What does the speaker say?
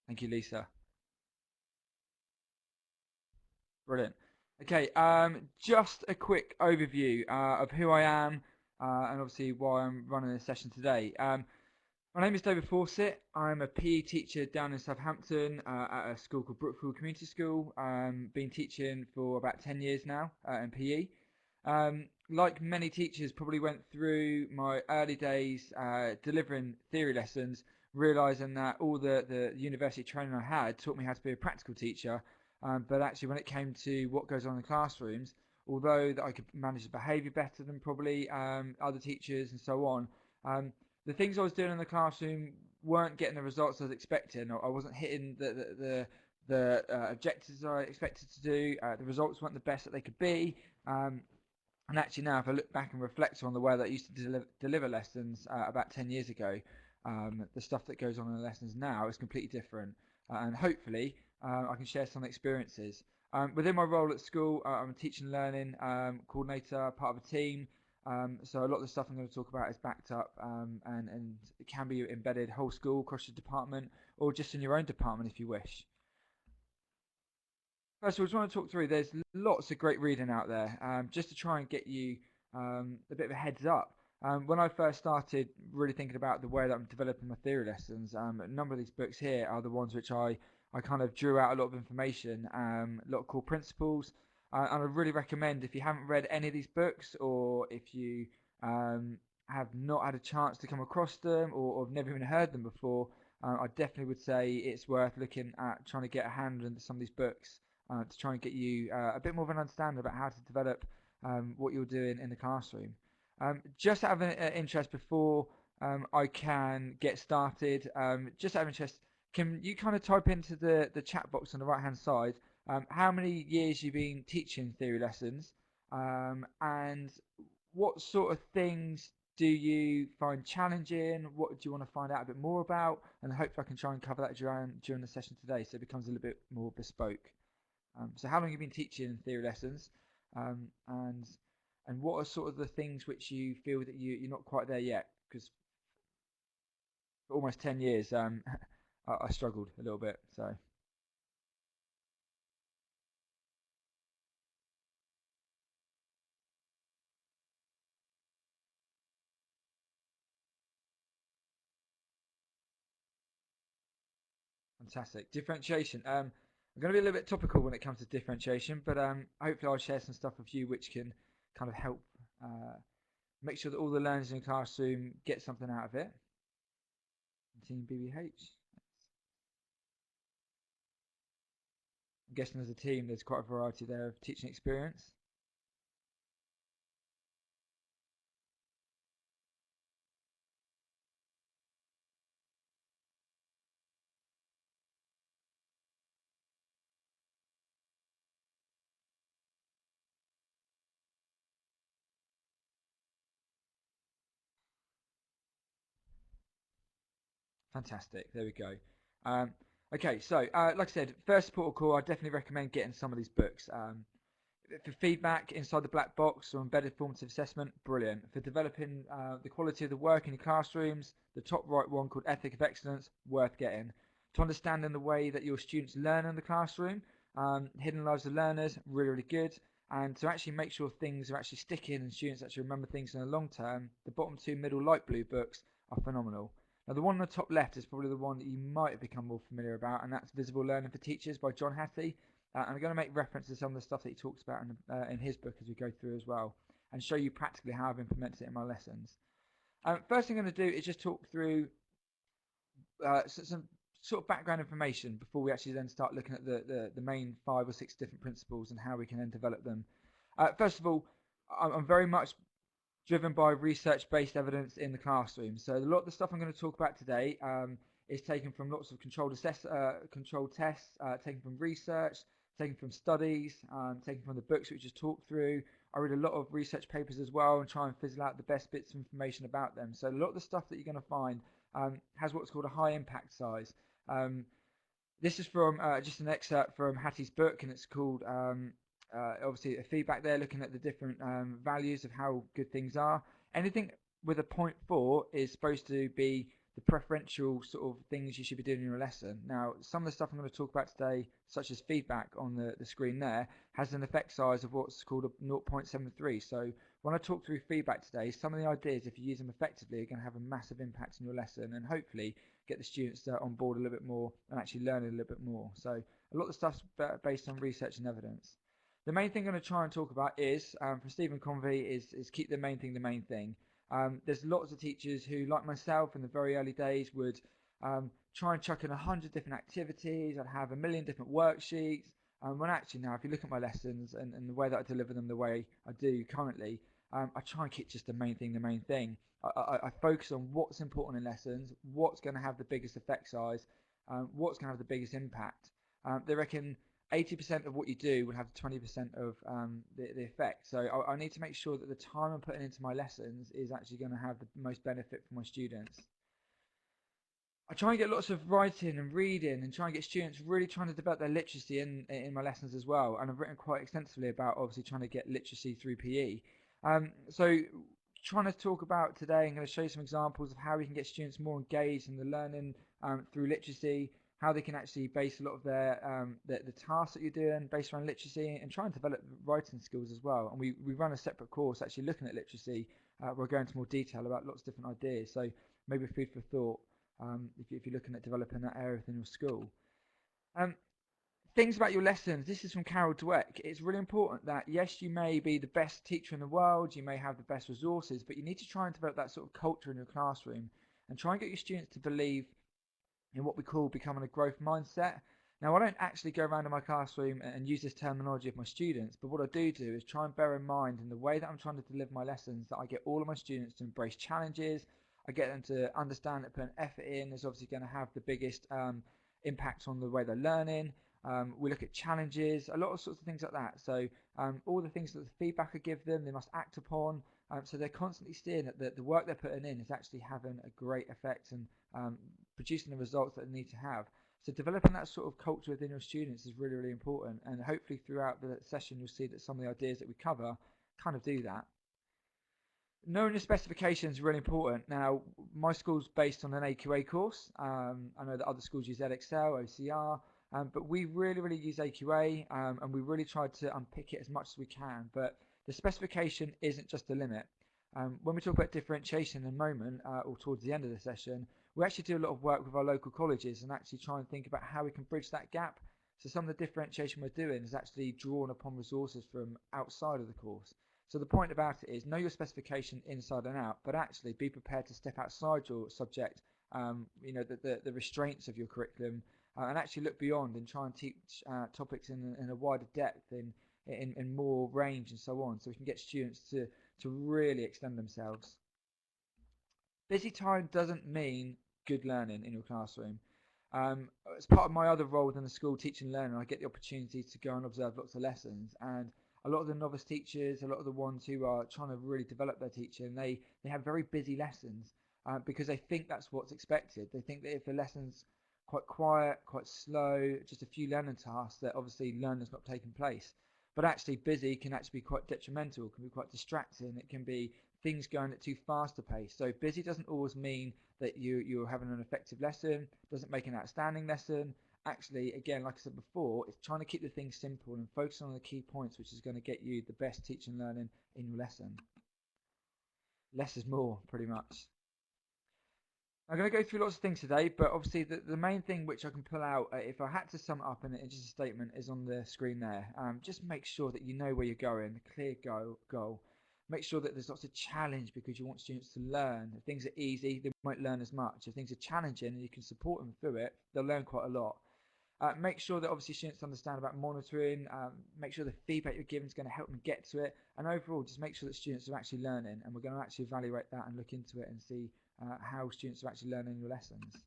Thank you, Lisa. Brilliant. Okay, just a quick overview of who I am and obviously why I'm running this session today. My name is David Fawcett. I'm a PE teacher down in Southampton at a school called Brookfield Community School. Been teaching for about 10 years now in PE. Like many teachers, probably went through my early days delivering theory lessons, realizing that all the university training I had taught me how to be a practical teacher. But actually, when it came to what goes on in the classrooms, although that I could manage the behaviour better than probably other teachers and so on, the things I was doing in the classroom weren't getting the results I was expecting. I wasn't hitting the objectives I expected to do. The results weren't the best that they could be. And actually, now if I look back and reflect on the way that I used to deliver lessons about 10 years ago, the stuff that goes on in the lessons now is completely different. And hopefully, I can share some experiences. Within my role at school, I'm a teaching and learning coordinator, part of a team. So a lot of the stuff I'm going to talk about is backed up and it can be embedded whole school across your department or just in your own department if you wish. First of all, I just want to talk through. There's lots of great reading out there, just to try and get you a bit of a heads up. When I first started really thinking about the way that I'm developing my theory lessons, a number of these books here are the ones which I kind of drew out a lot of information, a lot of core principles, and I really recommend if you haven't read any of these books or if you have not had a chance to come across them or have never even heard them before, I definitely would say it's worth looking at trying to get a hand on some of these books to try and get you a bit more of an understanding about how to develop what you're doing in the classroom. Just out of interest, before I can get started, just out of interest, can you kind of type into the chat box on the right hand side how many years you've been teaching theory lessons and what sort of things do you find challenging? What do you want to find out a bit more about? And hopefully I can try and cover that during the session today so it becomes a little bit more bespoke. So how long have you been teaching theory lessons, um, and and what are sort of the things which you feel that you're not quite there yet? Because for almost 10 years, I struggled a little bit. So fantastic differentiation. I'm going to be a little bit topical when it comes to differentiation, but hopefully I'll share some stuff with you which can kind of help make sure that all the learners in the classroom get something out of it. Team BBH. I'm guessing as a team, there's quite a variety there of teaching experience. Fantastic. There we go. Um, okay, so like I said, first port of call, I definitely recommend getting some of these books. For feedback inside the black box or embedded formative assessment, brilliant. For developing the quality of the work in your classrooms, the top right one called Ethic of Excellence, worth getting. To understanding the way that your students learn in the classroom, Hidden Lives of Learners, really, really good. And to actually make sure things are actually sticking and students actually remember things in the long term, the bottom two middle light blue books are phenomenal. Now, the one on the top left is probably the one that you might have become more familiar about, and that's Visible Learning for Teachers by John Hattie. I'm going to make reference to some of the stuff that he talks about in his book as we go through as well, and show you practically how I've implemented it in my lessons. First thing I'm going to do is just talk through some sort of background information before we actually then start looking at the main 5 or 6 different principles and how we can then develop them. First of all, I'm very much driven by research-based evidence in the classroom. So a lot of the stuff I'm going to talk about today is taken from lots of controlled tests, taken from research, taken from studies, taken from the books we just talked through. I read a lot of research papers as well and try and fizzle out the best bits of information about them. So a lot of the stuff that you're going to find has what's called a high impact size. Um, this is from just an excerpt from Hattie's book, and it's called obviously a feedback there, looking at the different values of how good things are. Anything with a 0.4 is supposed to be the preferential sort of things you should be doing in your lesson. Now, some of the stuff I'm going to talk about today, such as feedback on the screen there, has an effect size of what's called a 0.73. So when I talk through feedback today, some of the ideas, if you use them effectively, are going to have a massive impact on your lesson and hopefully get the students on board a little bit more and actually learn a little bit more. So a lot of stuff's based on research and evidence. The main thing I'm going to try and talk about is, from Stephen Convey, is keep the main thing the main thing. There's lots of teachers who, like myself in the very early days, would try and chuck in 100 different activities. I'd have a million different worksheets. When actually now, if you look at my lessons and the way that I deliver them the way I do currently, I try and keep just the main thing the main thing. I focus on what's important in lessons, what's going to have the biggest effect size, what's going to have the biggest impact. They reckon 80% of what you do will have 20% of the effect. So I need to make sure that the time I'm putting into my lessons is actually going to have the most benefit for my students. I try and get lots of writing and reading and try and get students really trying to develop their literacy in my lessons as well. And I've written quite extensively about obviously trying to get literacy through PE. So trying to talk about today, I'm going to show you some examples of how we can get students more engaged in the learning through literacy, how they can actually base a lot of their the tasks that you're doing based around literacy and try and develop writing skills as well. And we run a separate course actually looking at literacy. We'll go into more detail about lots of different ideas. So maybe food for thought if you're looking at developing that area within your school. Things about your lessons. This is from Carol Dweck. It's really important that, yes, you may be the best teacher in the world, you may have the best resources, but you need to try and develop that sort of culture in your classroom and try and get your students to believe in what we call becoming a growth mindset. Now, I don't actually go around in my classroom and use this terminology of my students, but what I do is try and bear in mind in the way that I'm trying to deliver my lessons that I get all of my students to embrace challenges. I get them to understand that putting effort in is obviously going to have the biggest impact on the way they're learning. We look at challenges, a lot of sorts of things like that. So all the things that the feedback I give them, they must act upon. So they're constantly seeing that the work they're putting in is actually having a great effect and producing the results that they need to have. So developing that sort of culture within your students is really, really important. And hopefully throughout the session, you'll see that some of the ideas that we cover kind of do that. Knowing your specifications is really important. Now, my school's based on an AQA course. I know that other schools use Edexcel, OCR, but we really, really use AQA, and we really try to unpick it as much as we can. But the specification isn't just the limit. When we talk about differentiation in a moment, or towards the end of the session, we actually do a lot of work with our local colleges and actually try and think about how we can bridge that gap. So some of the differentiation we're doing is actually drawn upon resources from outside of the course. So the point about it is know your specification inside and out, but actually be prepared to step outside your subject, the restraints of your curriculum, and actually look beyond and try and teach topics in a wider depth, in more range and so on, so we can get students to really extend themselves. Busy time doesn't mean good learning in your classroom. As part of my other role within the school, teaching and learning, I get the opportunity to go and observe lots of lessons, and a lot of the novice teachers, a lot of the ones who are trying to really develop their teaching, they have very busy lessons because they think that's what's expected. They think that if the lesson's quite quiet, quite slow, just a few learning tasks, that obviously learning's not taking place. But actually busy can actually be quite detrimental, can be quite distracting, it can be things going at too fast a pace. So busy doesn't always mean that you're having an effective lesson, doesn't make an outstanding lesson. Actually, again, like I said before, it's trying to keep the things simple and focus on the key points, which is going to get you the best teaching and learning in your lesson. Less is more, pretty much. I'm going to go through lots of things today, but obviously the main thing which I can pull out, if I had to sum it up in just a statement, is on the screen there. Just make sure that you know where you're going, a clear goal. Make sure that there's lots of challenge because you want students to learn. If things are easy, they won't learn as much. If things are challenging and you can support them through it, they'll learn quite a lot. Make sure that obviously students understand about monitoring, make sure the feedback you're giving is going to help them get to it, and overall just make sure that students are actually learning, and we're going to actually evaluate that and look into it and see how students are actually learning your lessons.